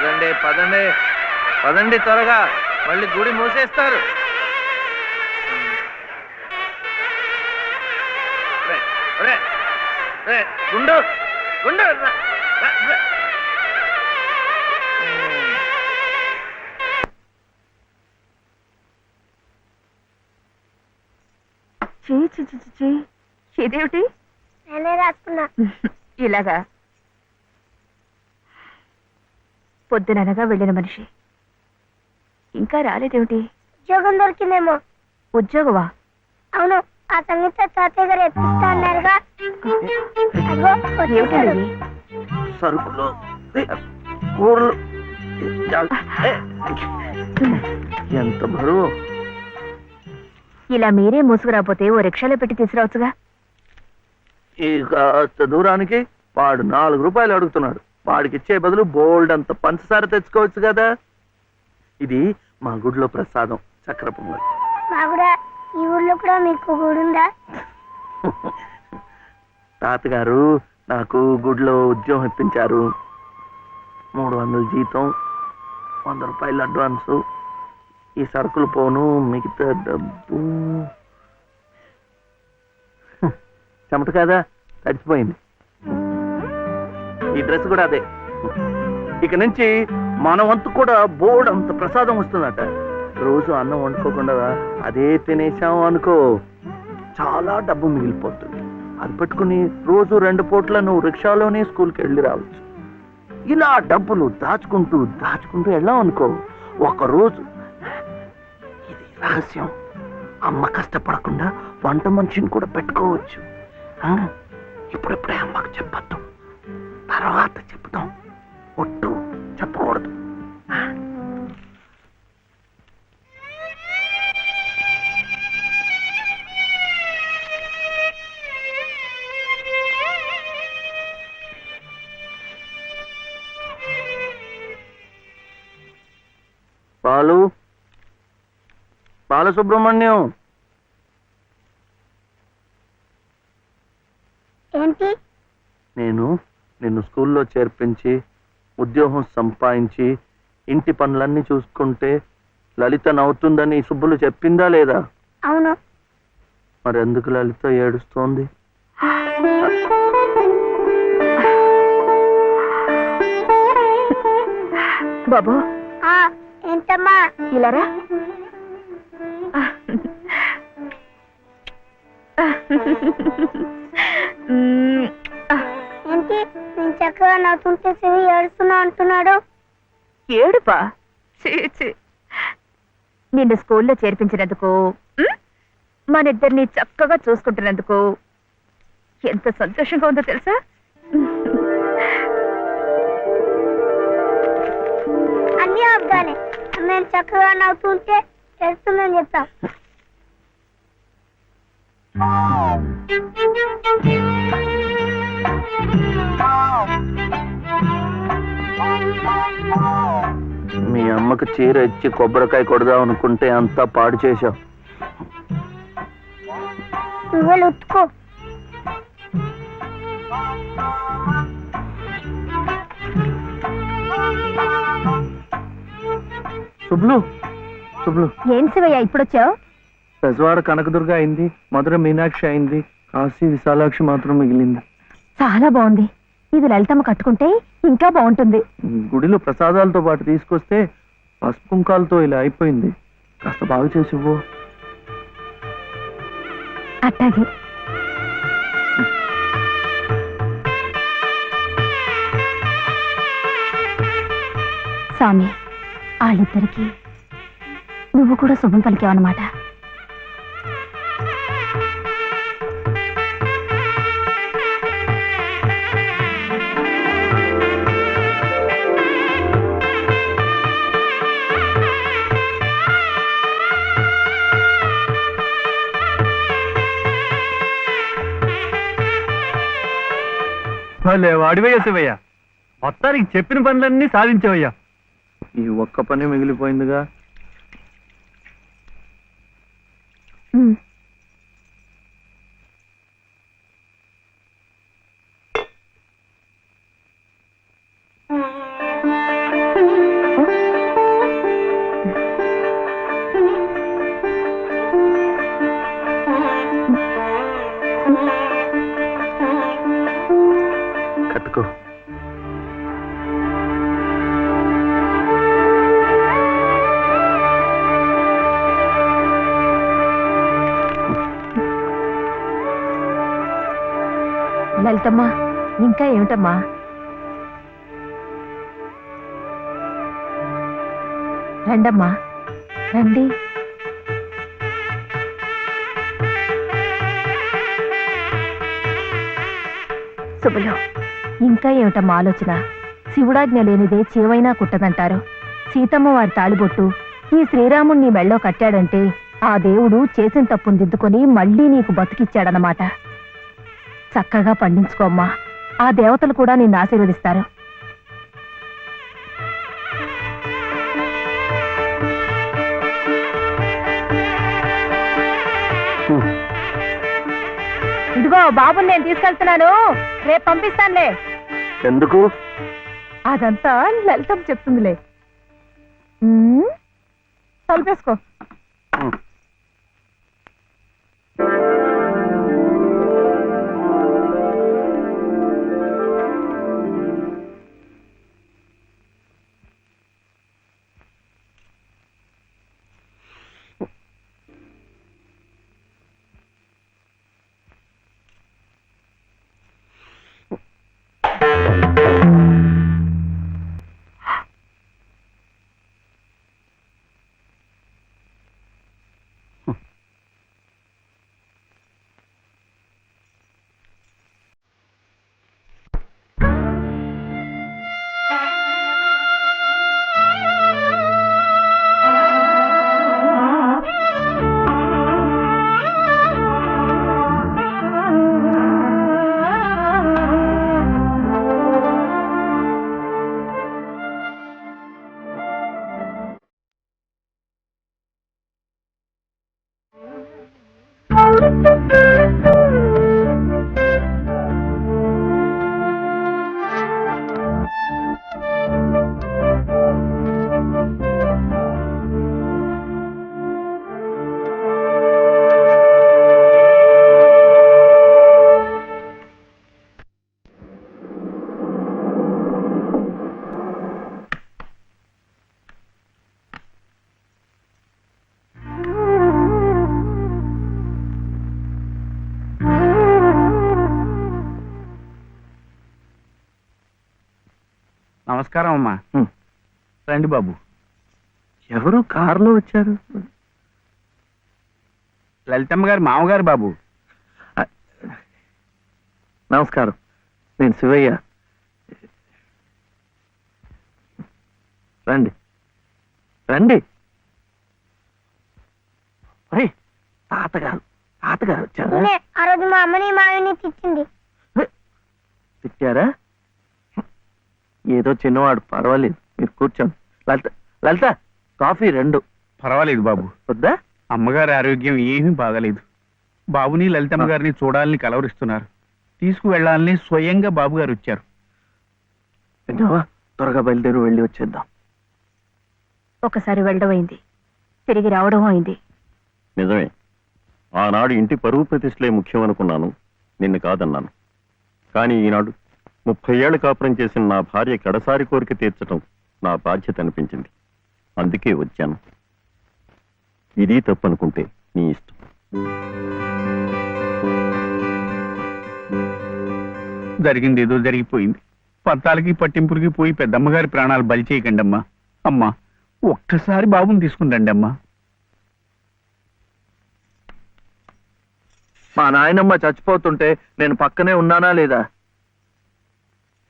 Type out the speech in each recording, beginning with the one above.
పదండి పదండి పదండి త్వరగా, మళ్ళీ గుడి మూసేస్తారు. గుండు గుండు ఇదేమిటి? నేనే రాసుకున్నా. ఇలాగా పొద్దుననగా వెళ్ళిన మనిషి ఇంకా రాలేదేమిటి? ఉద్యోగం దొరికిందేమో. ఉద్యోగమా? అవును, ఆ సంగీత తాతయ్య గారు ఎప్పిస్తా అన్నారుగా. ఏమిటండి? సరుకులు, కూరలు, ఎంత బరువు. ఇలా మీరే మూసుకురాపోతే ఓ రిక్షాలో పెట్టి తీసుకురావచ్చుగా. ఈ కాస్త దూరానికి వాడు 4 రూపాయలు అడుగుతున్నాడు. వాడికి ఇచ్చే బదులు బోల్డ్ అంత పంచదార తెచ్చుకోవచ్చు కదా. ఇది మా గుడిలో ప్రసాదం, చక్కెర పొంగల్. ఈ ఊర్లో కూడా మీకు గుడి ఉందా? తాతగారు నాకు గుడిలో ఉద్యోగం ఇప్పించారు. 300 జీతం, 100 రూపాయలు అడ్వాన్సు, ఈ సరుకులు పోను, మిగతా డబ్బు చెమట కదా తడిచిపోయింది. ఈ డ్రెస్ కూడా అదే. ఇక నుంచి మన వంతు కూడా బోర్డు అంత ప్రసాదం వస్తుందట. రోజు అన్నం వండుకోకుండా అదే తినేసాం అనుకో, చాలా డబ్బు మిగిలిపోతుంది. అది పట్టుకుని రోజు 2 పూట్ల నువ్వు రిక్షాలోనే స్కూల్కి వెళ్ళి రావచ్చు. ఇలా డబ్బులు దాచుకుంటూ దాచుకుంటూ వెళ్ళాం అనుకో, ఒకరోజు, ఇది రహస్యం, అమ్మ కష్టపడకుండా వంట మనిషిని కూడా పెట్టుకోవచ్చు. ఇప్పుడిప్పుడే అమ్మకు చెప్పద్దు, తర్వాత చెప్తాం. ఒట్టు చెప్పకూడదు. బాలసుబ్రహ్మణ్యం, ఏంటి? నేను నిన్ను స్కూల్లో చేర్పించి ఉద్యోగం సంపాదించి ఇంటి పనులన్నీ చూసుకుంటే లలిత నవ్వుతుందని సుబ్బులు చెప్పిందా లేదా? అవును. మరి ఎందుకు లలిత ఏడుస్తోంది? బాబు. ఏంటమ్మా? ఇలారా. ఏంటి నేను చక్కగా నవ్వుతుంటే చెవి ఏడుస్తున్నా అంటున్నాడు? ఏడుపా? నిన్ను స్కూల్లో చేర్పించినందుకు, మనిద్దరిని చక్కగా చూసుకుంటున్నందుకు ఎంత సంతోషంగా ఉందో తెలుసా? అన్నీ అబ్బానే. నేను చక్కగా నవ్వుతుంటే ఏడుస్తుందని చెప్తాం. మీ అమ్మకు చీర ఇచ్చి కొబ్బరికాయ కొడదాం అనుకుంటే అంతా పాడు చేశావు. నువ్వే ఉత్తుకో. శుభ్లు, శుభ్లు. ఏం శివయ్య ఇప్పుడొచ్చావు? పెజవాడ కనకదుర్గ అయింది, మధుర మీనాక్షి అయింది, కాశీ విశాలాక్షి మాత్రం మిగిలింది. చాలా బాగుంది. ఇది లలితమ్మ కట్టుకుంటే ఇంకా బాగుంటుంది. గుడిలో ప్రసాదాలతో పాటు తీసుకొస్తే పసుపు కుంకాలతో ఇలా అయిపోయింది. కాస్త బాగు చేసి ఇవ్వు. అట్టాగే. స్వామి, వాళ్ళిద్దరికి నువ్వు కూడా శుభం పలికావన్నమాట. వాడివయ్యా శివయ్య, మొత్తానికి చెప్పిన పనులన్నీ సాధించవయ్యా. ఈ ఒక్క పని మిగిలిపోయిందిగా. లలితమ్మా, ఇంకా ఏమిటమ్మా? రండమ్మా, రండి. శుభలో, ఇంకా ఏమిటమ్మా ఆలోచన? శివుడాజ్ఞ లేనిదే చీవైనా కుట్టదంటారు. సీతమ్మ వారి తాళిబొట్టు ఈ శ్రీరాముణ్ణి మెళ్ళో కట్టాడంటే ఆ దేవుడు చేసిన తప్పును దిద్దుకొని మళ్ళీ నీకు బతికిచ్చాడనమాట. చక్కగా పండించుకోమ్మా, ఆ దేవతలు కూడా నిన్ను ఆశీర్వదిస్తారు. ఇదిగో బాబుని నేను తీసుకెళ్తున్నాను, రేపు పంపిస్తానులే. ఎందుకు? అదంతా లలితం చెప్తుందిలే. తలుపేసుకో. నమస్కారం అమ్మా. రండి బాబు. ఎవరు కారులో వచ్చారు? లలితమ్మ గారి మామగారు బాబు. నమస్కారం, నేను శివయ్య. రండి రండి. తాతగారు తాతగారు వచ్చారా? ఆ రోజు మా అమ్మని మావిని తిట్టింది. తిట్టారా? ఏదో చిన్నవాడు, పర్వాలేదు, మీరు కూర్చోండి. లలిత లలిత కాఫీ 2. పర్వాలేదు బాబు. వద్దా? అమ్మగారి ఆరోగ్యం ఏమీ బాగలేదు. బాబుని లలితమ్మ గారిని చూడాలని కలవరిస్తున్నారు. తీసుకువెళ్లాలని స్వయంగా బాబు గారు వచ్చారు. విన్నావా? త్వరగా బయలుదేరి వెళ్ళి వచ్చేద్దాం. ఒకసారి వెళ్ళడం అయింది, తిరిగి రావడం అయింది. నిజమే, ఆనాడు ఇంటి పరువు ప్రతిష్టలే ముఖ్యం అనుకున్నాను, నిన్ను కాదన్నాను. కానీ ఈనాడు 30 ఏళ్ల కాపురం చేసిన నా భార్య కడసారి కోరిక తీర్చడం నా బాధ్యత అనిపించింది. అందుకే వచ్చాను. ఇది తప్పనుకుంటే నీ ఇష్టం. జరిగింది ఏదో జరిగిపోయింది. పత్తాలకి పట్టింపులకి పోయి పెద్దమ్మగారి ప్రాణాలు బలి చేయకండి అమ్మా. అమ్మా, ఒక్కసారి బాబుని తీసుకుని అమ్మా. మా నాయనమ్మ చచ్చిపోతుంటే నేను పక్కనే ఉన్నానా లేదా?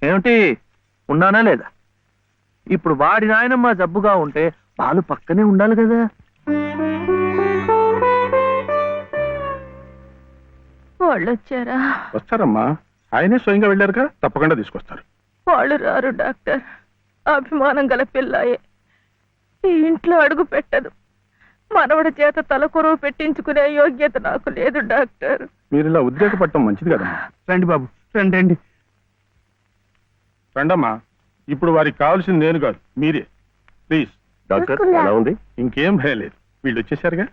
ఏమిటి, ఉన్నానా లేదా? ఇప్పుడు వాడి నాయనమ్మ జబ్బుగా ఉంటే వాళ్ళు పక్కనే ఉండాలి కదా. వాళ్ళు వచ్చారా? వస్తారమ్మా, ఆయనే స్వయంగా వెళ్ళారుగా, తప్పకుండా తీసుకొస్తారు. వాళ్ళు రారు డాక్టర్. అభిమానం గల పిల్లాయే, ఈ ఇంట్లో అడుగు పెట్టదు. మనవడి చేత తలకొరువు పెట్టించుకునే యోగ్యత నాకు లేదు డాక్టర్. మీరు ఇలా ఉద్రేకపడటం మంచిది కదమ్మా. రండి బాబు, రండి రండి. రండమ్మా, ఇప్పుడు వారికి కావాల్సింది నేను కాదు, మీరే. ప్లీజ్. డాక్టర్ ఎలా ఉంది? ఇంకేం భయం లేదు, వీళ్ళు వచ్చేసారుగా.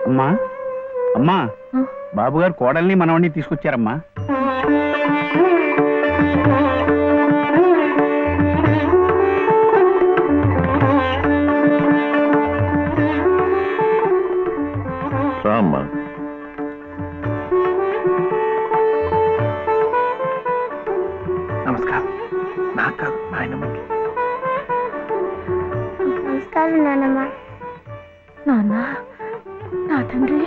అమ్మా అమ్మా, బాబు గారు కోడల్ని మనవడిని తీసుకొచ్చారమ్మా. రా అమ్మా. నమస్కారం. నాకు కాదు, నాయనమ్మకి. నమస్కారం నానమ్మ. నాన్న, నా తండ్రి.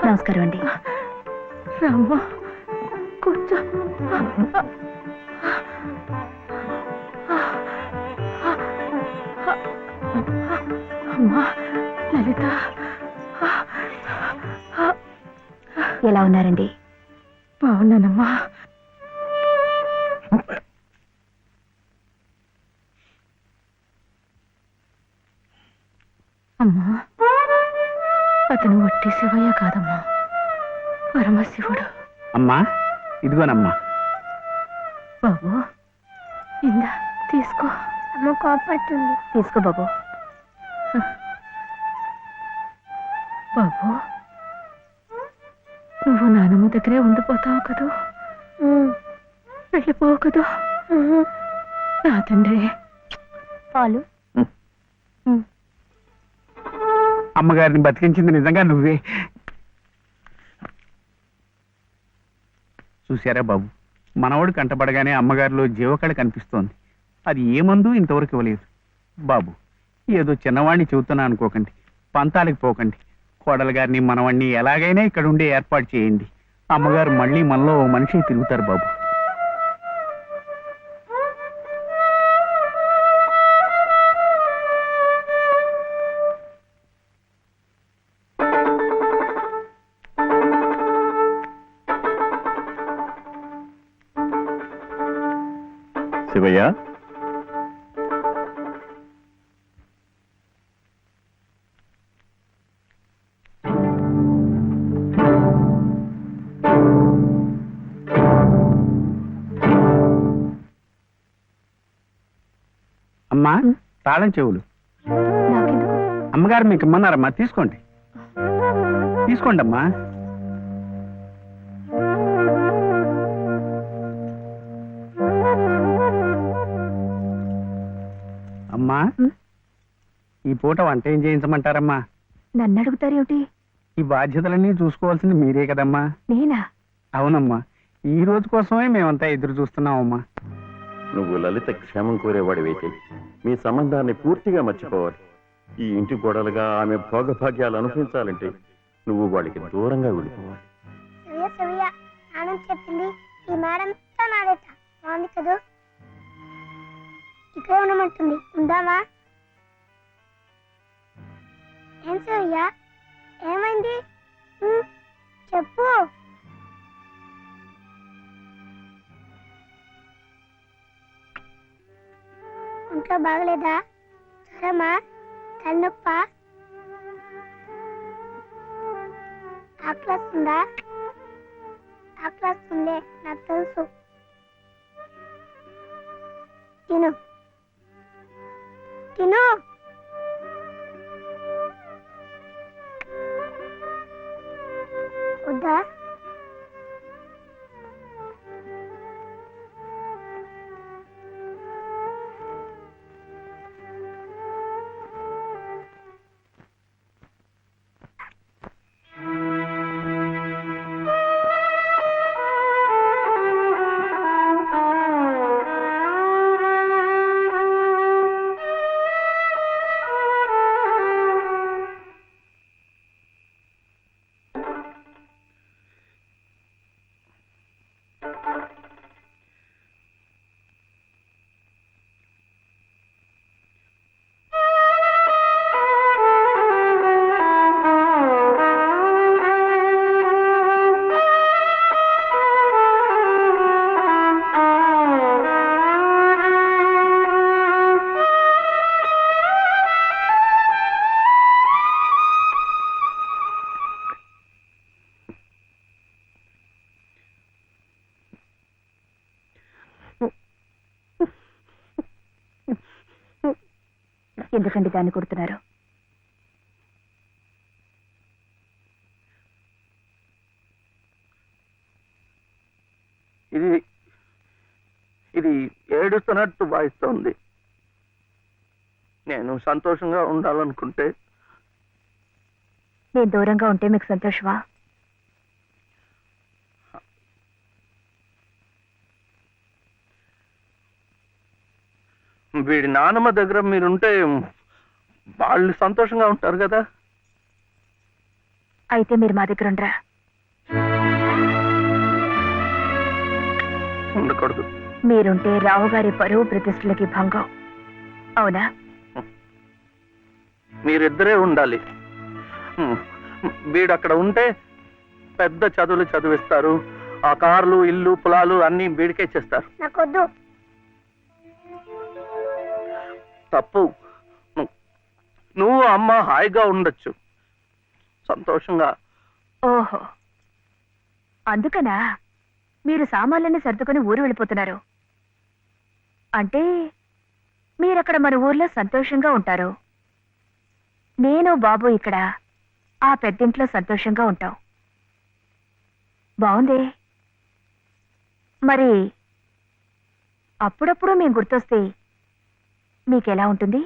నమస్కారం అండి. రామ్మ, కూర్చో. అమ్మా లలిత, ఎలా ఉన్నారండి? బాగున్నానమ్మా. అమ్మా, అతను వట్టి శివయ్య కాదమ్మా, పరమశివుడు. అమ్మా ఇదిగోనమ్మా. బాబు, ఇందా తీసుకో. అమ్మ కోపడుతుంది. తీసుకో బాబు. బాబు, నువ్వు నానమ్మ దగ్గరే ఉండిపోతావు కదూ, వెళ్ళిపోవు కదూ. నా తండ్రి. పాలు. అమ్మగారిని బతికించింది నిజంగా నువ్వే. చూశారా బాబు, మనవడు కంటపడగానే అమ్మగారిలో జీవకళ కనిపిస్తోంది. అది ఏ మందు ఇంతవరకు ఇవ్వలేదు. బాబు, ఏదో చిన్నవాడిని చెబుతున్నా అనుకోకండి, పంతాలకు పోకండి. కోడలు గారిని మనవాణ్ణి ఎలాగైనా ఇక్కడ ఉండే ఏర్పాటు చేయండి. అమ్మగారు మళ్ళీ మనలో ఓ మనిషి తిరుగుతారు బాబు. శివయ్య, అమ్మా, తాళం చెవులు. నాకెందుకు? అమ్మగారు మీకు ఇమ్మన్నారమ్మా, తీసుకోండి. తీసుకోండి అమ్మా. అమ్మా, ఈ పూట వంట ఏం చేయించమంటారమ్మా? నన్ను అడుగుతారేమిటి? ఈ బాధ్యతలన్నీ చూసుకోవాల్సింది మీరే కదమ్మా. నేనా? అవునమ్మా, ఈ రోజు కోసమే మేమంతా ఎదురు చూస్తున్నామమ్మా. నువ్వు లలిత క్షేమం కోరేవాడివైతే మీ సంబంధాన్ని పూర్తిగా మర్చిపోవాలి. ఈ ఇంటి గోడలుగా ఆమె భోగభాగ్యాలు అనుభవించాలంటే నువ్వు వాడికి దూరంగా వెళ్ళిపోవాలి. సవ్య సవ్య నాన్న చెప్పింది ఈ మేడం నాడట బాగుంది కదూ. ఇక్కడే ఉండమంటుంది, ఉందామా? ఏం సవ్య, ఏమైంది? చెప్పు. ఒంట్లో బాగలేదా? జ్వరమా? తలనొప్ప? ఆకలిస్తుందా? ఆకలిస్తుందే, నాకు తెలుసు. తిను తిను. వద్దా? ఎందుకండి దాన్ని కొడుతున్నారు? ఇది ఇది ఏడుస్తున్నట్టు భావిస్తోంది. నేను సంతోషంగా ఉండాలనుకుంటే నేను దూరంగా ఉంటే మీకు సంతోషమా? వీడి నాన్నమ్మ దగ్గర మీరుంటే వాళ్ళు సంతోషంగా ఉంటారు కదా. అయితే మీరు మా దగ్గర ఉండరా? ఉండకూడదు. మీరుంటే రావుగారి పరువు ప్రతిష్టలకి భంగం. అవునా? మీరిద్దరే ఉండాలి. వీడు అక్కడ ఉంటే పెద్ద చదువులు చదివిస్తారు. ఆ కార్లు, ఇల్లు, పొలాలు అన్నీ వీడికే చేస్తారు. నాకొద్దు. తప్పు. నువ్వు అమ్మ హాయిగా ఉండొచ్చు, సంతోషంగా. ఓహో, అందుకనా మీరు సామాన్లన్నీ సర్దుకొని ఊరు వెళ్ళిపోతున్నారు? అంటే మీరక్కడ మన ఊర్లో సంతోషంగా ఉంటారు, నేను బాబు ఇక్కడ ఆ పెద్దింట్లో సంతోషంగా ఉంటాం. బాగుంది. మరి అప్పుడప్పుడు మేము గుర్తొస్తే మీకెలా ఉంటుంది?